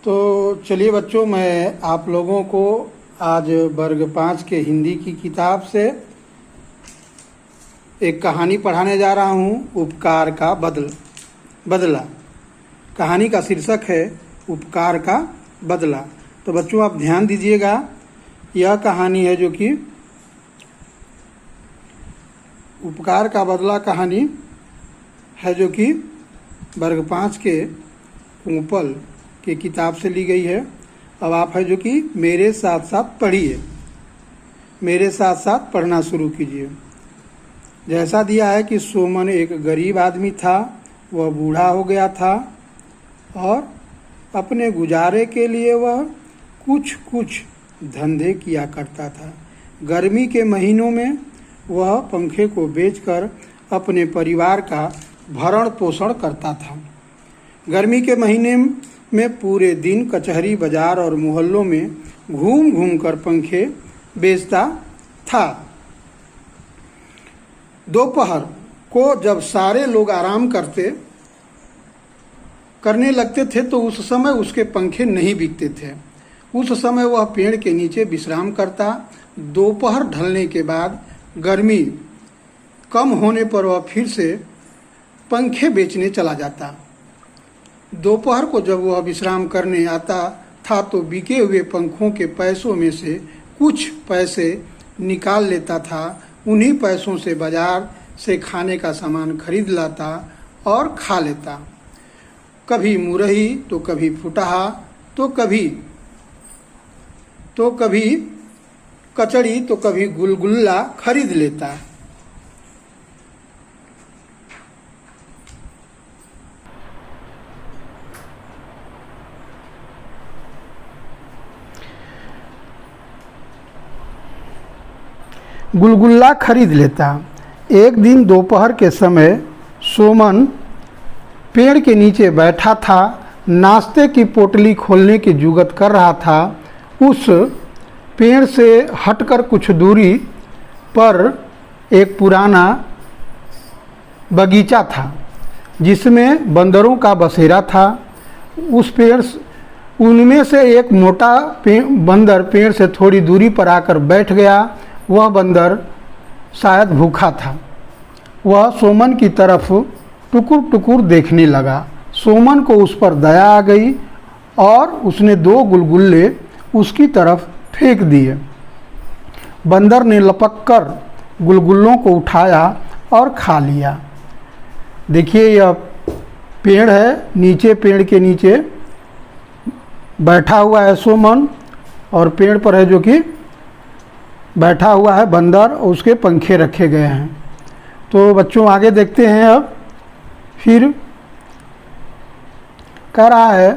तो चलिए बच्चों, मैं आप लोगों को आज वर्ग 5 के हिंदी की किताब से एक कहानी पढ़ाने जा रहा हूँ, उपकार का बदला। कहानी का शीर्षक है उपकार का बदला। तो बच्चों आप ध्यान दीजिएगा, यह कहानी है जो कि उपकार का बदला कहानी है जो कि वर्ग 5 के पोपल की किताब से ली गई है। अब आप है जो कि मेरे साथ साथ पढ़िए, मेरे साथ साथ पढ़ना शुरू कीजिए। जैसा दिया है कि सोमन एक गरीब आदमी था, वह बूढ़ा हो गया था और अपने गुजारे के लिए वह कुछ धंधे किया करता था। गर्मी के महीनों में वह पंखे को बेचकर अपने परिवार का भरण पोषण करता था। गर्मी के महीने में पूरे दिन कचहरी बाजार और मोहल्लों में घूम कर पंखे बेचता था। दोपहर को जब सारे लोग आराम करने लगते थे तो उस समय उसके पंखे नहीं बिकते थे। उस समय वह पेड़ के नीचे विश्राम करता। दोपहर ढलने के बाद गर्मी कम होने पर वह फिर से पंखे बेचने चला जाता। दोपहर को जब वह विश्राम करने आता था तो बिके हुए पंखों के पैसों में से कुछ पैसे निकाल लेता था। उन्हीं पैसों से बाजार से खाने का सामान खरीद लाता और खा लेता। कभी मुरही तो कभी फुटहा तो कभी कचड़ी तो कभी गुलगुल्ला खरीद लेता। गुलगुल्ला खरीद लेता। एक दिन दोपहर के समय सोमन पेड़ के नीचे बैठा था, नाश्ते की पोटली खोलने की जुगत कर रहा था। उस पेड़ से हटकर कुछ दूरी पर एक पुराना बगीचा था जिसमें बंदरों का बसेरा था। उनमें से एक मोटा बंदर पेड़ से थोड़ी दूरी पर आकर बैठ गया। वह बंदर शायद भूखा था। वह सोमन की तरफ टुकुर देखने लगा। सोमन को उस पर दया आ गई और उसने 2 गुलगुल्ले उसकी तरफ फेंक दिए। बंदर ने लपक कर गुलगुल्लों को उठाया और खा लिया। देखिए यह पेड़ है, नीचे पेड़ के नीचे बैठा हुआ है सोमन और पेड़ पर है जो कि बैठा हुआ है बंदर और उसके पंखे रखे गए हैं। तो बच्चों आगे देखते हैं। अब फिर कह रहा है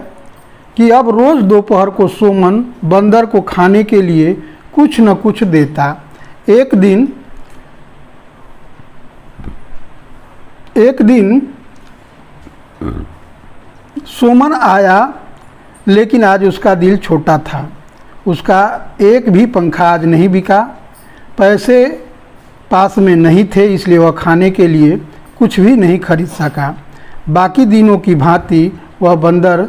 कि अब रोज़ दोपहर को सोमन बंदर को खाने के लिए कुछ न कुछ देता। एक दिन सोमन आया, लेकिन आज उसका दिल छोटा था। उसका एक भी पंखा आज नहीं बिका। पैसे पास में नहीं थे, इसलिए वह खाने के लिए कुछ भी नहीं खरीद सका। बाकी दिनों की भांति वह बंदर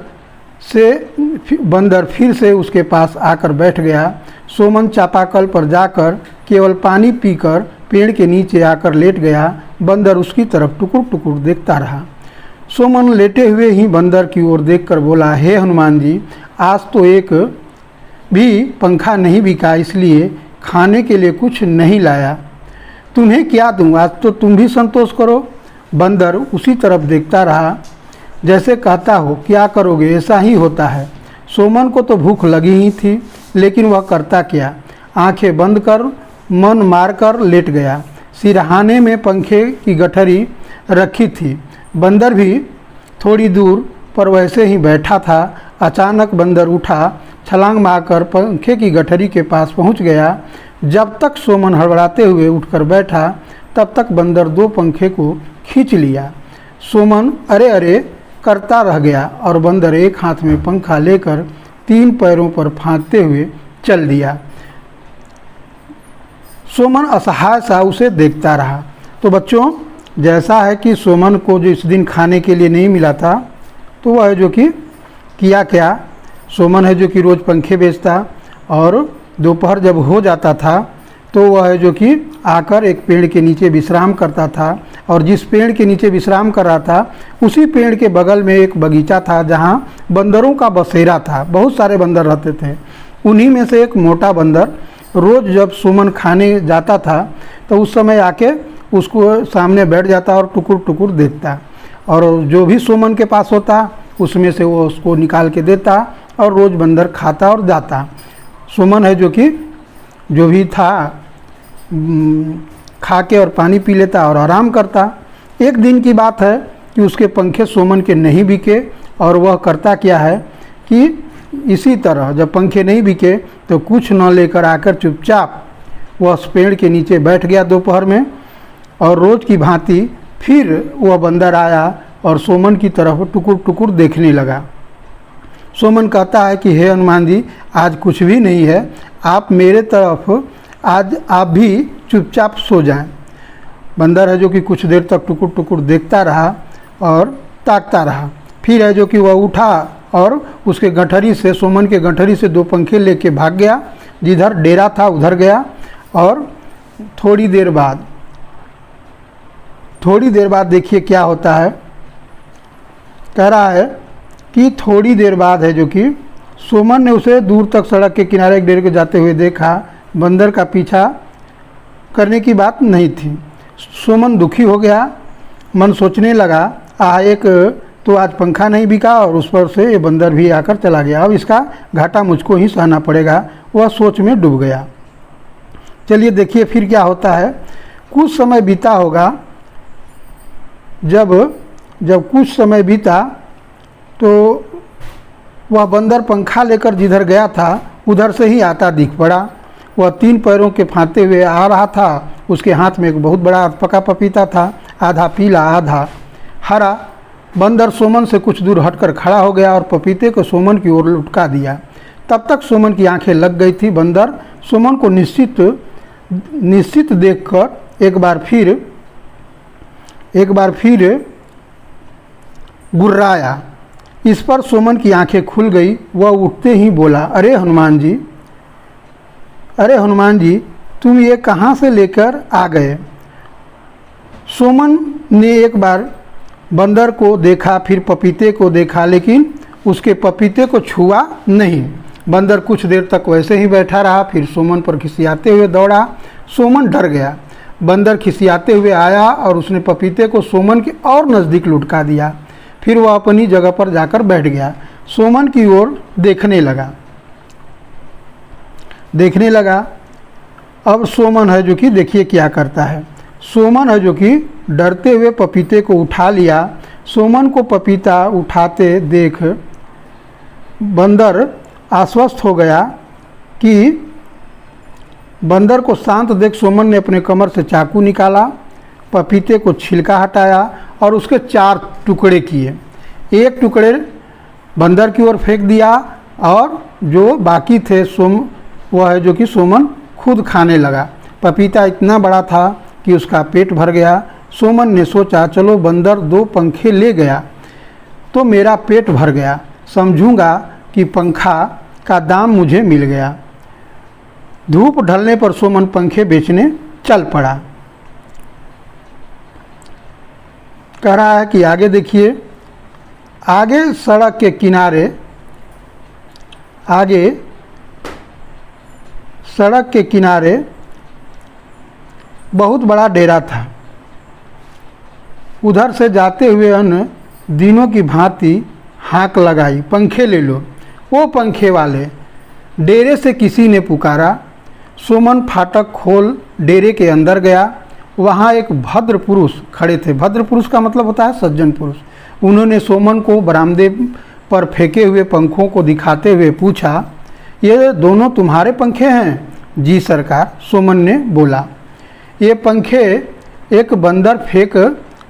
फिर से उसके पास आकर बैठ गया। सोमन चापाकल पर जाकर केवल पानी पीकर पेड़ के नीचे आकर लेट गया। बंदर उसकी तरफ टुकुर देखता रहा। सोमन लेटे हुए ही बंदर की ओर देखकर बोला, हे हनुमान जी, आज तो एक भी पंखा नहीं बिका, इसलिए खाने के लिए कुछ नहीं लाया। तुम्हें क्या दूँ, आज तो तुम भी संतोष करो। बंदर उसी तरफ देखता रहा जैसे कहता हो, क्या करोगे, ऐसा ही होता है। सोमन को तो भूख लगी ही थी, लेकिन वह करता क्या, आंखें बंद कर मन मारकर लेट गया। सिरहाने में पंखे की गठरी रखी थी। बंदर भी थोड़ी दूर पर वैसे ही बैठा था। अचानक बंदर उठा, छलांग मारकर पंखे की गठरी के पास पहुंच गया। जब तक सोमन हड़बड़ाते हुए उठकर बैठा, तब तक बंदर 2 पंखे को खींच लिया। सोमन अरे करता रह गया और बंदर एक हाथ में पंखा लेकर 3 पैरों पर फांदते हुए चल दिया। सोमन असहाय सा उसे देखता रहा। तो बच्चों जैसा है कि सोमन को जो इस दिन खाने के लिए नहीं मिला था, तो वह जो कि किया क्या, सोमन है जो कि रोज़ पंखे बेचता और दोपहर जब हो जाता था तो वह है जो कि आकर एक पेड़ के नीचे विश्राम करता था, और जिस पेड़ के नीचे विश्राम कर रहा था उसी पेड़ के बगल में एक बगीचा था जहाँ बंदरों का बसेरा था। बहुत सारे बंदर रहते थे। उन्हीं में से एक मोटा बंदर रोज़ जब सुमन खाने जाता था तो उस समय आके उसको सामने बैठ जाता और टुकुर टुकुर देखता, और जो भी सुमन के पास होता उसमें से वो उसको निकाल के देता और रोज़ बंदर खाता और जाता। सुमन है जो कि जो भी था खा के और पानी पी लेता और आराम करता। एक दिन की बात है कि उसके पंखे सुमन के नहीं बिके, और वह करता क्या है कि इसी तरह जब पंखे नहीं बिके तो कुछ न लेकर आकर चुपचाप वह उस पेड़ के नीचे बैठ गया दोपहर में, और रोज़ की भांति फिर वह बंदर आया और सोमन की तरफ टुकुर टुकुर देखने लगा। सोमन कहता है कि हे हनुमान जी, आज कुछ भी नहीं है, आप मेरे तरफ आज आप भी चुपचाप सो जाएं। बंदर है जो कि कुछ देर तक टुकुर टुकुर देखता रहा और ताकता रहा। फिर है जो कि वह उठा और उसके गठरी से, सोमन के गठरी से 2 पंखे लेके भाग गया, जिधर डेरा था उधर गया। और थोड़ी देर बाद देखिए क्या होता है। कह रहा है कि थोड़ी देर बाद है जो कि सोमन ने उसे दूर तक सड़क के किनारे एक डेरे को जाते हुए देखा। बंदर का पीछा करने की बात नहीं थी। सोमन दुखी हो गया, मन सोचने लगा, एक तो आज पंखा नहीं बिका और उस पर से ये बंदर भी आकर चला गया, अब इसका घाटा मुझको ही सहना पड़ेगा। वह सोच में डूब गया। चलिए देखिए फिर क्या होता है। कुछ समय बीता होगा। जब कुछ समय बीता तो वह बंदर पंखा लेकर जिधर गया था उधर से ही आता दिख पड़ा। वह 3 पैरों के फांते हुए आ रहा था। उसके हाथ में एक बहुत बड़ा पका पपीता था, आधा पीला आधा हरा। बंदर सोमन से कुछ दूर हटकर खड़ा हो गया और पपीते को सोमन की ओर लुटका दिया। तब तक सोमन की आंखें लग गई थी। बंदर सोमन को निश्चित देखकर एक बार फिर गुर्राया। इस पर सोमन की आंखें खुल गई। वह उठते ही बोला, अरे हनुमान जी, तुम ये कहाँ से लेकर आ गए? सोमन ने एक बार बंदर को देखा, फिर पपीते को देखा, लेकिन उसके पपीते को छुआ नहीं। बंदर कुछ देर तक वैसे ही बैठा रहा, फिर सोमन पर खिसियाते हुए दौड़ा। सोमन डर गया। बंदर खिसियाते हुए आया और उसने पपीते को सोमन के और नज़दीक लुढ़का दिया। फिर वह अपनी जगह पर जाकर बैठ गया। सोमन की ओर देखने लगा। अब सोमन है जो कि देखिए क्या करता है। सोमन है जो कि डरते हुए पपीते को उठा लिया। सोमन को पपीता उठाते देख बंदर आश्वस्त हो गया कि बंदर को शांत देख सोमन ने अपने कमर से चाकू निकाला, पपीते को छिलका हटाया और उसके 4 टुकड़े किए। एक टुकड़े बंदर की ओर फेंक दिया और जो बाकी थे वह है जो कि सोमन खुद खाने लगा। पपीता इतना बड़ा था कि उसका पेट भर गया। सोमन ने सोचा, चलो बंदर 2 पंखे ले गया तो मेरा पेट भर गया, समझूंगा कि पंखा का दाम मुझे मिल गया। धूप ढलने पर सोमन पंखे बेचने चल पड़ा। कह रहा है कि आगे देखिए। आगे सड़क के किनारे बहुत बड़ा डेरा था। उधर से जाते हुए अन्य दिनों की भांति हाँक लगाई, पंखे ले लो। वो पंखे वाले डेरे से किसी ने पुकारा। सोमन फाटक खोल डेरे के अंदर गया। वहाँ एक भद्र पुरुष खड़े थे। भद्र पुरुष का मतलब होता है सज्जन पुरुष। उन्होंने सोमन को बरामदे पर फेंके हुए पंखों को दिखाते हुए पूछा, ये दोनों तुम्हारे पंखे हैं? जी सरकार, सोमन ने बोला। ये पंखे एक बंदर फेंक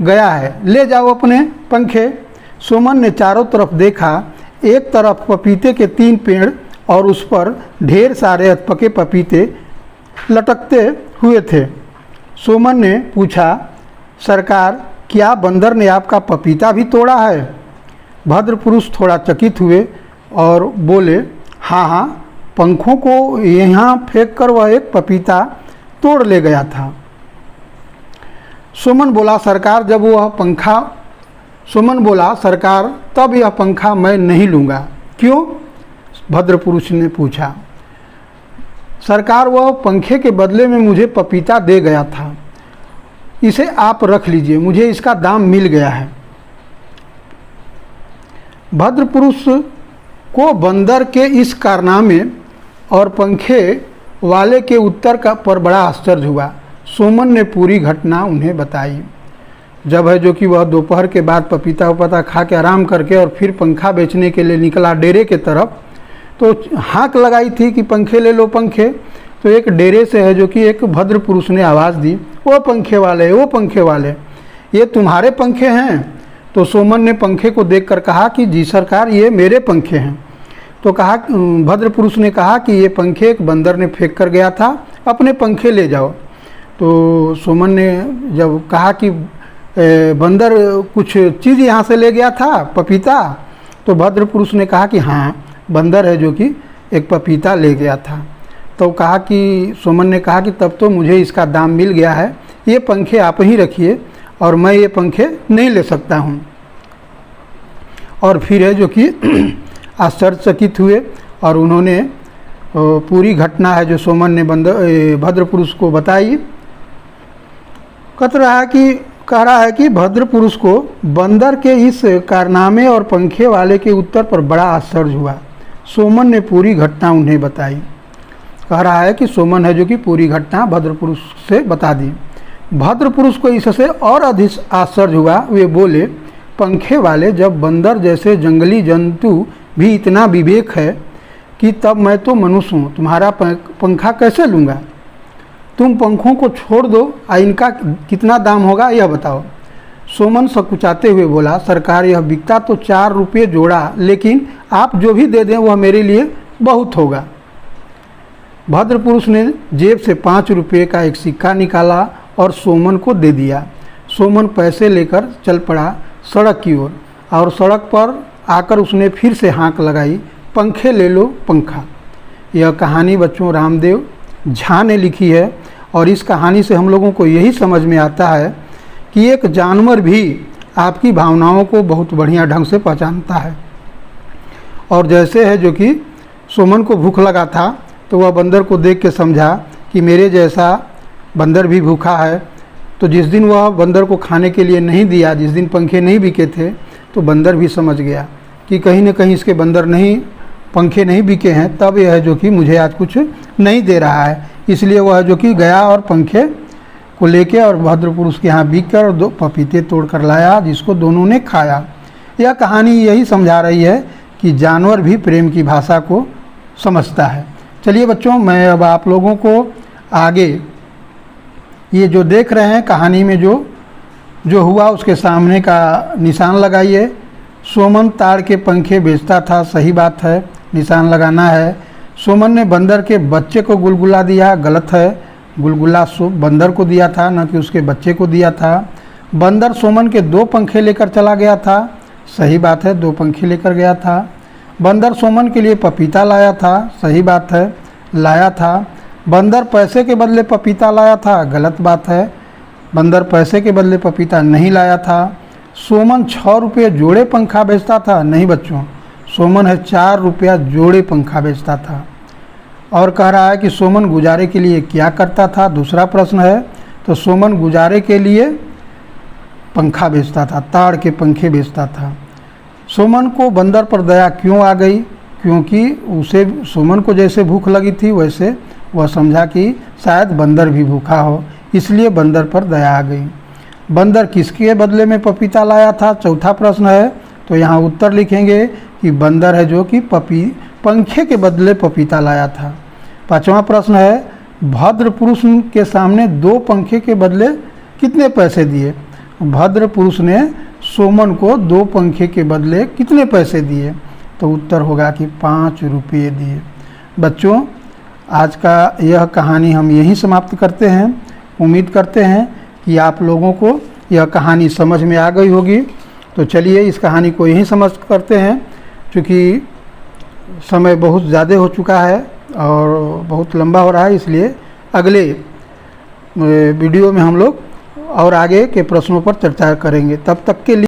गया है, ले जाओ अपने पंखे। सोमन ने चारों तरफ देखा। एक तरफ पपीते के 3 पेड़ और उस पर ढेर सारे अधपके पपीते लटकते हुए थे। सोमन ने पूछा, सरकार, क्या बंदर ने आपका पपीता भी तोड़ा है? भद्र पुरुष थोड़ा चकित हुए और बोले, हाँ हाँ, पंखों को यहाँ फेंक कर वह एक पपीता तोड़ ले गया था। सुमन बोला, सरकार तब यह पंखा मैं नहीं लूँगा। क्यों? भद्रपुरुष ने पूछा। सरकार, वह पंखे के बदले में मुझे पपीता दे गया था, इसे आप रख लीजिए, मुझे इसका दाम मिल गया है। भद्रपुरुष को बंदर के इस कारनामे और पंखे वाले के उत्तर पर बड़ा आश्चर्य हुआ। सुमन ने पूरी घटना उन्हें बताई। जब है जो कि वह दोपहर के बाद पपीता उपता खा के आराम करके और फिर पंखा बेचने के लिए निकला डेरे के तरफ, तो हाँक लगाई थी कि पंखे ले लो पंखे। तो एक डेरे से है जो कि एक भद्र पुरुष ने आवाज़ दी, वो पंखे वाले, वो पंखे वाले, ये तुम्हारे पंखे हैं? तो सोमन ने पंखे को देखकर कहा कि जी सरकार, ये मेरे पंखे हैं। तो कहा, भद्र पुरुष ने कहा कि ये पंखे एक बंदर ने फेंक कर गया था, अपने पंखे ले जाओ। तो सोमन ने जब कहा कि बंदर कुछ चीज़ यहाँ से ले गया था, पपीता, तो भद्र पुरुष ने कहा कि हाँ, बंदर है जो कि एक पपीता ले गया था। तो कहा कि सोमन ने कहा कि तब तो मुझे इसका दाम मिल गया है, ये पंखे आप ही रखिए और मैं ये पंखे नहीं ले सकता हूँ। और फिर है जो कि आश्चर्यचकित हुए और उन्होंने पूरी घटना है जो सोमन ने भद्र पुरुष को बताई। कह रहा है कि भद्र पुरुष को बंदर के इस कारनामे और पंखे वाले के उत्तर पर बड़ा आश्चर्य हुआ। सोमन ने पूरी घटना उन्हें बताई। कह रहा है कि सोमन है जो कि पूरी घटना भद्र पुरुष से बता दी। भद्र पुरुष को इससे और अधिक आश्चर्य हुआ। वे बोले, पंखे वाले, जब बंदर जैसे जंगली जंतु भी इतना विवेक है कि तब मैं तो मनुष्य हूँ, तुम्हारा पंखा कैसे लूँगा? तुम पंखों को छोड़ दो, इनका कितना दाम होगा यह बताओ। सोमन सकुचाते हुए बोला, सरकार, यह बिकता तो 4 रुपये जोड़ा, लेकिन आप जो भी दे दें वह मेरे लिए बहुत होगा। भद्र पुरुष ने जेब से 5 रुपये का एक सिक्का निकाला और सोमन को दे दिया। सोमन पैसे लेकर चल पड़ा सड़क की ओर और सड़क पर आकर उसने फिर से हाँक लगाई, पंखे ले लो पंखा। यह कहानी बच्चों रामदेव झा ने लिखी है और इस कहानी से हम लोगों को यही समझ में आता है कि एक जानवर भी आपकी भावनाओं को बहुत बढ़िया ढंग से पहचानता है। और जैसे है जो कि सोमन को भूख लगा था तो वह बंदर को देख के समझा कि मेरे जैसा बंदर भी भूखा है। तो जिस दिन वह बंदर को खाने के लिए नहीं दिया, जिस दिन पंखे नहीं बिके थे, तो बंदर भी समझ गया कि कहीं न कहीं इसके पंखे नहीं बिके हैं, तब यह है जो कि मुझे आज कुछ नहीं दे रहा है। इसलिए वह जो कि गया और पंखे को लेके और भद्र पुरुष के यहाँ बिक कर और 2 पपीते तोड़ कर लाया, जिसको दोनों ने खाया। यह कहानी यही समझा रही है कि जानवर भी प्रेम की भाषा को समझता है। चलिए बच्चों, मैं अब आप लोगों को आगे ये जो देख रहे हैं कहानी में जो हुआ उसके सामने का निशान लगाइए। सोमन ताड़ के पंखे बेचता था, सही बात है, निशान लगाना है। सोमन ने बंदर के बच्चे को गुलगुला दिया, गलत है, गुलगुला बंदर को दिया था, न कि उसके बच्चे को दिया था। बंदर सोमन के 2 पंखे लेकर चला गया था, सही बात है, 2 पंखे लेकर गया था। बंदर सोमन के लिए पपीता लाया था, सही बात है, लाया था। बंदर पैसे के बदले पपीता लाया था, गलत बात है, बंदर पैसे के बदले पपीता नहीं लाया था। सोमन 6 रुपये जोड़े पंखा बेचता था, नहीं बच्चों, सोमन है 4 रुपया जोड़े पंखा बेचता था। और कह रहा है कि सोमन गुजारे के लिए क्या करता था, दूसरा प्रश्न है। तो सोमन गुजारे के लिए पंखा बेचता था, ताड़ के पंखे बेचता था। सोमन को बंदर पर दया क्यों आ गई? क्योंकि उसे सोमन को जैसे भूख लगी थी वैसे वह समझा कि शायद बंदर भी भूखा हो, इसलिए बंदर पर दया आ गई। बंदर किसके बदले में पपीता लाया था, चौथा प्रश्न है। तो यहाँ उत्तर लिखेंगे कि बंदर है जो कि पंखे के बदले पपीता लाया था। 5वां प्रश्न है, भद्र पुरुष के सामने 2 पंखे के बदले कितने पैसे दिए? भद्र पुरुष ने सोमन को 2 पंखे के बदले कितने पैसे दिए? तो उत्तर होगा कि 5 रुपये दिए। बच्चों, आज का यह कहानी हम यहीं समाप्त करते हैं। उम्मीद करते हैं कि आप लोगों को यह कहानी समझ में आ गई होगी। तो चलिए इस कहानी को यहीं समझ करते हैं, क्योंकि समय बहुत ज़्यादा हो चुका है और बहुत लंबा हो रहा है, इसलिए अगले वीडियो में हम लोग और आगे के प्रश्नों पर चर्चा करेंगे। तब तक के लिए